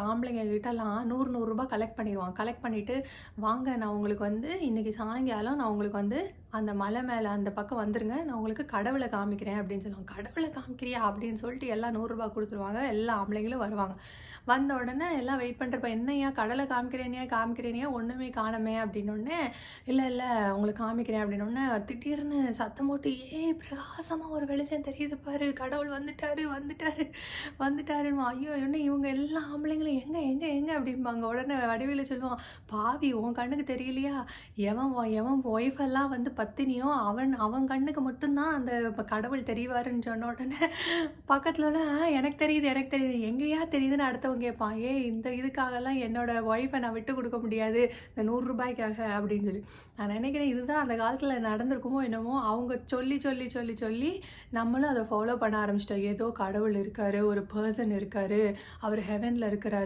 ஆம்பளைங்க கிட்டலாம் 100 ரூபாய் கலெக்ட் பண்ணிருவான். கலெக்ட் பண்ணிட்டு, "வாங்க நான் உங்களுக்கு வந்து இன்னைக்கு சாயங்காலம் நான் உங்களுக்கு வந்து அந்த மலை மேல அந்த பக்கம் வந்துருங்க. நான் உங்களுக்கு கடவுள காமிக்கிறேன்" அப்படின்னு சொல்லுவாங்க. "கடவுள காமிக்கிறியா?" அப்படின்னு சொல்லிட்டு எல்லாம் 100 ரூபாய் குடுத்துருவாங்க. எல்லா ஆம்பளைங்களும் வருவாங்க. வந்த உடனே எல்லாம் வெயிட் பண்றப்ப, "என்னய்யா கடவுள காமிக்கிறேனியா? ஒண்ணுமே காணோமே" அப்படின்னோனே, "இல்ல, இல்ல உங்களுக்கு காமிக்கிறேன்" அப்படின்னோனே, திடீர்னு சத்தம் போட்டு, "ஏய் பிரகாசமா ஒரு வெளிச்சம் தெரியுது பாரு! கடவுள் வந்துட்டாரு, வந்துட்டாரு, வந்துட்டாருன்னுவான்." ஐயோ! என்ன இவங்க எல்லா ஆம்பளைங்களும் "எங்க, எங்க, எங்க?" அப்படிம்பாங்க. உடனே வடிவேலு சொல்லுவான், "பாவி உன் கண்ணுக்கு தெரியலையா? எவன் ஒய்ஃப் எல்லாம் வந்து பத்தினியோ அவன் கண்ணுக்கு மட்டும் தான் அந்த கடவுள் தெரிவாருன்னு" சொன்ன உடனே பக்கத்துல உள்ள எனக்கு தெரியுது, எனக்கு தெரியுது." எங்கேயா தெரியுதுன்னு அடுத்தவன் கேட்பான். "ஏய் இந்த இதுக்காகலாம் என்னோட ஒய்ஃபை நான் விட்டு கொடுக்க முடியாது. இந்த 100 ரூபாய்க்காக" அப்படின்னு சொல்லி. நான் நினைக்கிறேன் இதுதான் அந்த காலத்துல நடந்திருக்குமோ என்னமோ! அவங்க சொல்லி நம்மளும் அத ஃபாலோ பண்ண ஆரம்பிச்சுட்டோம். ஏதோ கடவுள் இருக்காரு, ஒரு பெர்சன் இருக்காரு, அவரு ஹெவன்ல இருக்கிறாரு.